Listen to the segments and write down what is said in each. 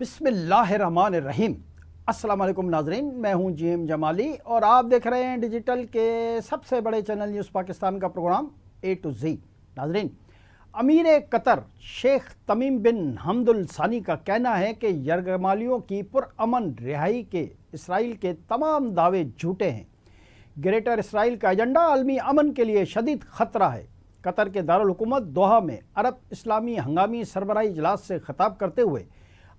بسم اللہ الرحمن الرحیم۔ السلام علیکم ناظرین، میں ہوں جی ایم جمالی اور آپ دیکھ رہے ہیں ڈیجیٹل کے سب سے بڑے چینل نیوز پاکستان کا پروگرام اے ٹو زی۔ ناظرین، امیر قطر شیخ تمیم بن حمد الثانی کا کہنا ہے کہ یرغمالیوں کی پرامن رہائی کے اسرائیل کے تمام دعوے جھوٹے ہیں۔ گریٹر اسرائیل کا ایجنڈا عالمی امن کے لیے شدید خطرہ ہے۔ قطر کے دارالحکومت دوحہ میں عرب اسلامی ہنگامی سربراہی اجلاس سے خطاب کرتے ہوئے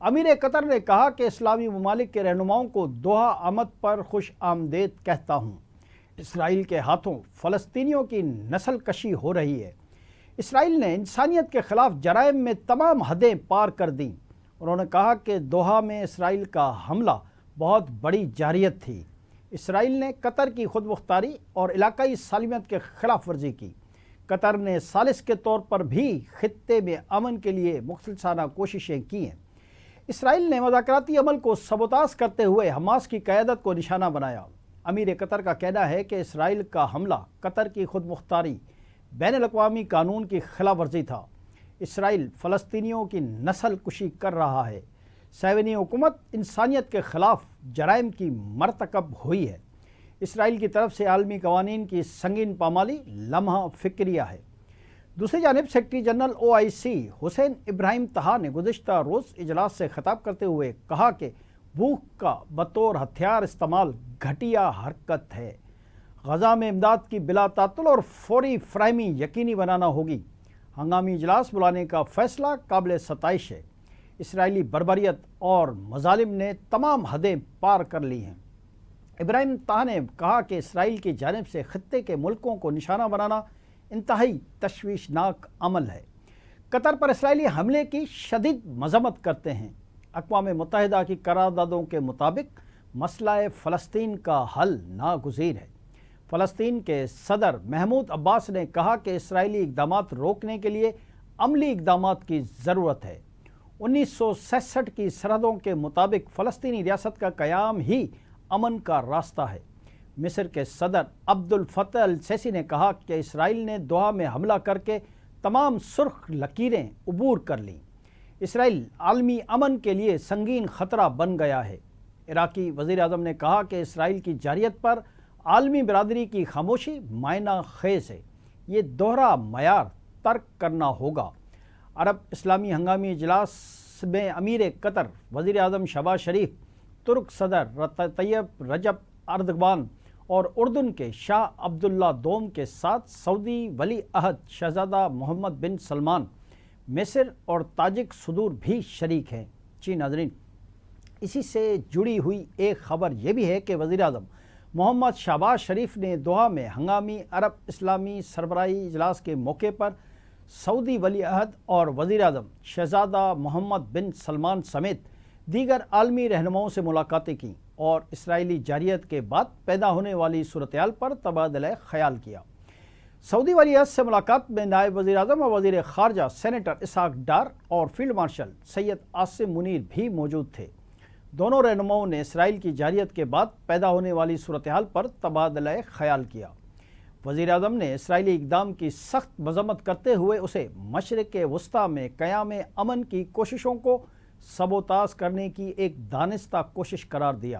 امیر قطر نے کہا کہ اسلامی ممالک کے رہنماؤں کو دوحہ آمد پر خوش آمدید کہتا ہوں۔ اسرائیل کے ہاتھوں فلسطینیوں کی نسل کشی ہو رہی ہے۔ اسرائیل نے انسانیت کے خلاف جرائم میں تمام حدیں پار کر دیں۔ انہوں نے کہا کہ دوحہ میں اسرائیل کا حملہ بہت بڑی جارحیت تھی۔ اسرائیل نے قطر کی خود مختاری اور علاقائی سالمیت کے خلاف ورزی کی۔ قطر نے ثالث کے طور پر بھی خطے میں امن کے لیے مخلصانہ کوششیں کی ہیں۔ اسرائیل نے مذاکراتی عمل کو سبوتاژ کرتے ہوئے حماس کی قیادت کو نشانہ بنایا۔ امیر قطر کا کہنا ہے کہ اسرائیل کا حملہ قطر کی خود مختاری بین الاقوامی قانون کی خلاف ورزی تھا۔ اسرائیل فلسطینیوں کی نسل کشی کر رہا ہے۔ صہیونی حکومت انسانیت کے خلاف جرائم کی مرتکب ہوئی ہے۔ اسرائیل کی طرف سے عالمی قوانین کی سنگین پامالی لمحہ فکریہ ہے۔ دوسری جانب سیکرٹری جنرل OIC حسین ابراہیم طہا نے گزشتہ روز اجلاس سے خطاب کرتے ہوئے کہا کہ بھوک کا بطور ہتھیار استعمال گھٹیا حرکت ہے۔ غزہ میں امداد کی بلا تعطل اور فوری فراہمی یقینی بنانا ہوگی۔ ہنگامی اجلاس بلانے کا فیصلہ قابل ستائش ہے۔ اسرائیلی بربریت اور مظالم نے تمام حدیں پار کر لی ہیں۔ ابراہیم طہا نے کہا کہ اسرائیل کی جانب سے خطے کے ملکوں کو نشانہ بنانا انتہائی تشویشناک عمل ہے۔ قطر پر اسرائیلی حملے کی شدید مذمت کرتے ہیں۔ اقوام متحدہ کی قراردادوں کے مطابق مسئلہ فلسطین کا حل ناگزیر ہے۔ فلسطین کے صدر محمود عباس نے کہا کہ اسرائیلی اقدامات روکنے کے لیے عملی اقدامات کی ضرورت ہے۔ 1967 کی سرحدوں کے مطابق فلسطینی ریاست کا قیام ہی امن کا راستہ ہے۔ مصر کے صدر عبد الفتاح السیسی نے کہا کہ اسرائیل نے دوحہ میں حملہ کر کے تمام سرخ لکیریں عبور کر لیں۔ اسرائیل عالمی امن کے لیے سنگین خطرہ بن گیا ہے۔ عراقی وزیر اعظم نے کہا کہ اسرائیل کی جارحیت پر عالمی برادری کی خاموشی معنی خیز ہے۔ یہ دوہرا معیار ترک کرنا ہوگا۔ عرب اسلامی ہنگامی اجلاس میں امیر قطر، وزیر اعظم شہباز شریف، ترک صدر طیب رجب اردوغان اور اردن کے شاہ عبداللہ دوم کے ساتھ سعودی ولی عہد شہزادہ محمد بن سلمان، مصر اور تاجک صدور بھی شریک ہیں۔ جی ناظرین، اسی سے جڑی ہوئی ایک خبر یہ بھی ہے کہ وزیر اعظم محمد شہباز شریف نے دوحہ میں ہنگامی عرب اسلامی سربراہی اجلاس کے موقع پر سعودی ولی عہد اور وزیر اعظم شہزادہ محمد بن سلمان سمیت دیگر عالمی رہنماؤں سے ملاقاتیں کیں اور اسرائیلی جارحیت کے بعد پیدا ہونے والی صورتحال پر تبادلہ خیال کیا۔ سعودی ولی عہد سے ملاقات میں نائب وزیر اعظم اور وزیر خارجہ سینیٹر اسحاق ڈار اور فیلڈ مارشل سید عاصم منیر بھی موجود تھے۔ دونوں رہنماؤں نے اسرائیل کی جارحیت کے بعد پیدا ہونے والی صورتحال پر تبادلہ خیال کیا۔ وزیر اعظم نے اسرائیلی اقدام کی سخت مذمت کرتے ہوئے اسے مشرق وسطیٰ میں قیام امن کی کوششوں کو سبوتاژ کرنے کی ایک دانستہ کوشش قرار دیا۔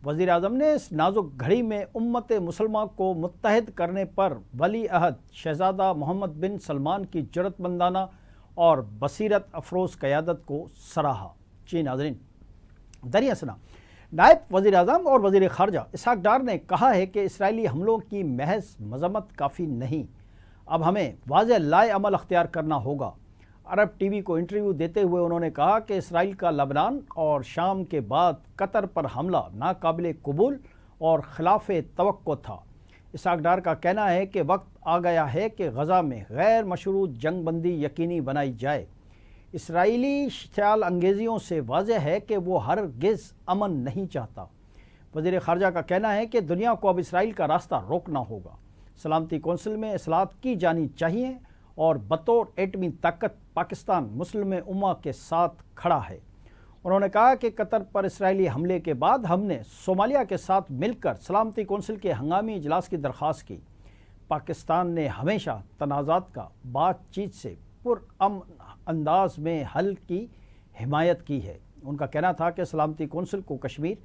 وزیر اعظم نے اس نازک گھڑی میں امت مسلمہ کو متحد کرنے پر ولی عہد شہزادہ محمد بن سلمان کی جرأت مندانہ اور بصیرت افروز قیادت کو سراہا۔ جی ناظرین، دریا سنا نائب وزیر اعظم اور وزیر خارجہ اسحاق ڈار نے کہا ہے کہ اسرائیلی حملوں کی محض مذمت کافی نہیں، اب ہمیں واضح لائے عمل اختیار کرنا ہوگا۔ عرب ٹی وی کو انٹرویو دیتے ہوئے انہوں نے کہا کہ اسرائیل کا لبنان اور شام کے بعد قطر پر حملہ ناقابل قبول اور خلاف توقع تھا۔ اسحاق ڈار کا کہنا ہے کہ وقت آ گیا ہے کہ غزہ میں غیر مشروط جنگ بندی یقینی بنائی جائے۔ اسرائیلی اشتعال انگیزیوں سے واضح ہے کہ وہ ہرگز امن نہیں چاہتا۔ وزیر خارجہ کا کہنا ہے کہ دنیا کو اب اسرائیل کا راستہ روکنا ہوگا۔ سلامتی کونسل میں اصلاحات کی جانی چاہیے اور بطور ایٹمی طاقت پاکستان مسلم امہ کے ساتھ کھڑا ہے۔ انہوں نے کہا کہ قطر پر اسرائیلی حملے کے بعد ہم نے صومالیہ کے ساتھ مل کر سلامتی کونسل کے ہنگامی اجلاس کی درخواست کی۔ پاکستان نے ہمیشہ تنازعات کا بات چیت سے پرامن انداز میں حل کی حمایت کی ہے۔ ان کا کہنا تھا کہ سلامتی کونسل کو کشمیر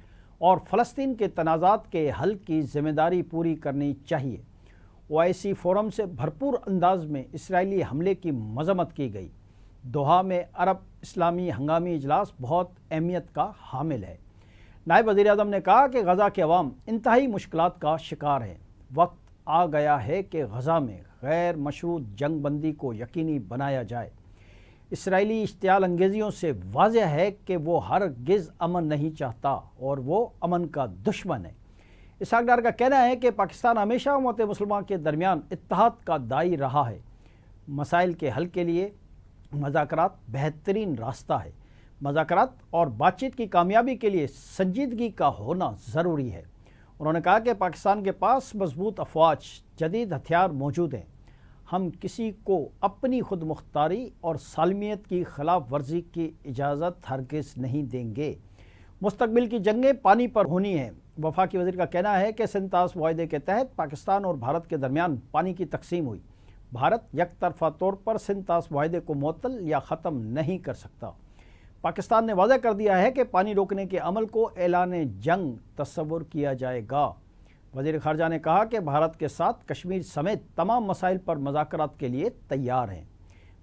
اور فلسطین کے تنازعات کے حل کی ذمہ داری پوری کرنی چاہیے۔ OIC فورم سے بھرپور انداز میں اسرائیلی حملے کی مذمت کی گئی۔ دوحہ میں عرب اسلامی ہنگامی اجلاس بہت اہمیت کا حامل ہے۔ نائب وزیر اعظم نے کہا کہ غزہ کے عوام انتہائی مشکلات کا شکار ہیں۔ وقت آ گیا ہے کہ غزہ میں غیر مشروط جنگ بندی کو یقینی بنایا جائے۔ اسرائیلی اشتعال انگیزیوں سے واضح ہے کہ وہ ہرگز امن نہیں چاہتا اور وہ امن کا دشمن ہے۔ اسحاق ڈار کا کہنا ہے کہ پاکستان ہمیشہ امت مسلمہ کے درمیان اتحاد کا داعی رہا ہے۔ مسائل کے حل کے لیے مذاکرات بہترین راستہ ہے۔ مذاکرات اور بات چیت کی کامیابی کے لیے سنجیدگی کا ہونا ضروری ہے۔ انہوں نے کہا کہ پاکستان کے پاس مضبوط افواج، جدید ہتھیار موجود ہیں۔ ہم کسی کو اپنی خود مختاری اور سالمیت کی خلاف ورزی کی اجازت ہرگز نہیں دیں گے۔ مستقبل کی جنگیں پانی پر ہونی ہیں۔ وفاقی وزیر کا کہنا ہے کہ سنتاس معاہدے کے تحت پاکستان اور بھارت کے درمیان پانی کی تقسیم ہوئی۔ بھارت یک طرفہ طور پر سنتاس معاہدے کو معطل یا ختم نہیں کر سکتا۔ پاکستان نے واضح کر دیا ہے کہ پانی روکنے کے عمل کو اعلان جنگ تصور کیا جائے گا۔ وزیر خارجہ نے کہا کہ بھارت کے ساتھ کشمیر سمیت تمام مسائل پر مذاکرات کے لیے تیار ہیں۔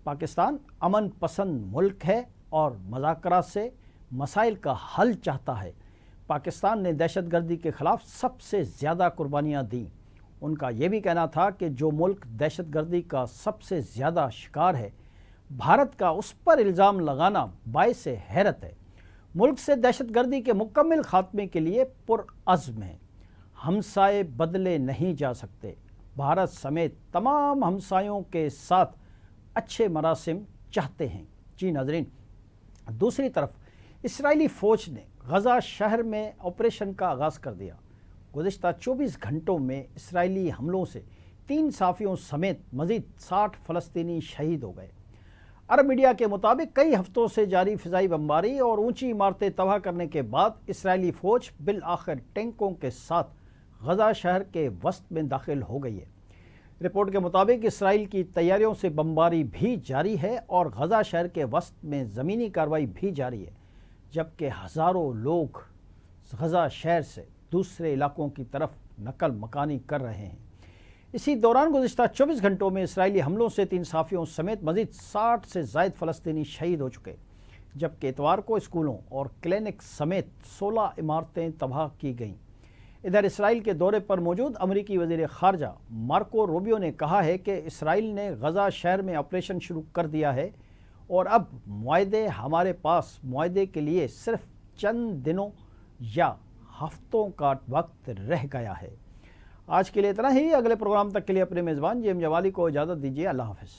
پاکستان امن پسند ملک ہے اور مذاکرات سے مسائل کا حل چاہتا ہے۔ پاکستان نے دہشت گردی کے خلاف سب سے زیادہ قربانیاں دیں۔ ان کا یہ بھی کہنا تھا کہ جو ملک دہشت گردی کا سب سے زیادہ شکار ہے، بھارت کا اس پر الزام لگانا باعث حیرت ہے۔ ملک سے دہشت گردی کے مکمل خاتمے کے لیے پرعزم ہے۔ ہمسائے بدلے نہیں جا سکتے۔ بھارت سمیت تمام ہمسایوں کے ساتھ اچھے مراسم چاہتے ہیں۔ جی ناظرین، دوسری طرف اسرائیلی فوج نے غزہ شہر میں آپریشن کا آغاز کر دیا۔ گزشتہ 24 گھنٹوں میں اسرائیلی حملوں سے 3 صحافیوں سمیت مزید 60 فلسطینی شہید ہو گئے۔ عرب میڈیا کے مطابق کئی ہفتوں سے جاری فضائی بمباری اور اونچی عمارتیں تباہ کرنے کے بعد اسرائیلی فوج بالآخر ٹینکوں کے ساتھ غزہ شہر کے وسط میں داخل ہو گئی ہے۔ رپورٹ کے مطابق اسرائیل کی تیاریوں سے بمباری بھی جاری ہے اور غزہ شہر کے وسط میں زمینی کارروائی بھی جاری ہے، جبکہ ہزاروں لوگ غزہ شہر سے دوسرے علاقوں کی طرف نقل مکانی کر رہے ہیں۔ اسی دوران گزشتہ 24 گھنٹوں میں اسرائیلی حملوں سے 3 صحافیوں سمیت مزید 60 سے زائد فلسطینی شہید ہو چکے، جبکہ اتوار کو اسکولوں اور کلینک سمیت 16 عمارتیں تباہ کی گئیں۔ ادھر اسرائیل کے دورے پر موجود امریکی وزیر خارجہ مارکو روبیو نے کہا ہے کہ اسرائیل نے غزہ شہر میں آپریشن شروع کر دیا ہے اور اب ہمارے پاس معاہدے کے لیے صرف چند دنوں یا ہفتوں کا وقت رہ گیا ہے۔ آج کے لیے اتنا ہی۔ اگلے پروگرام تک کے لیے اپنے میزبان جیم جمالی کو اجازت دیجیے۔ اللہ حافظ۔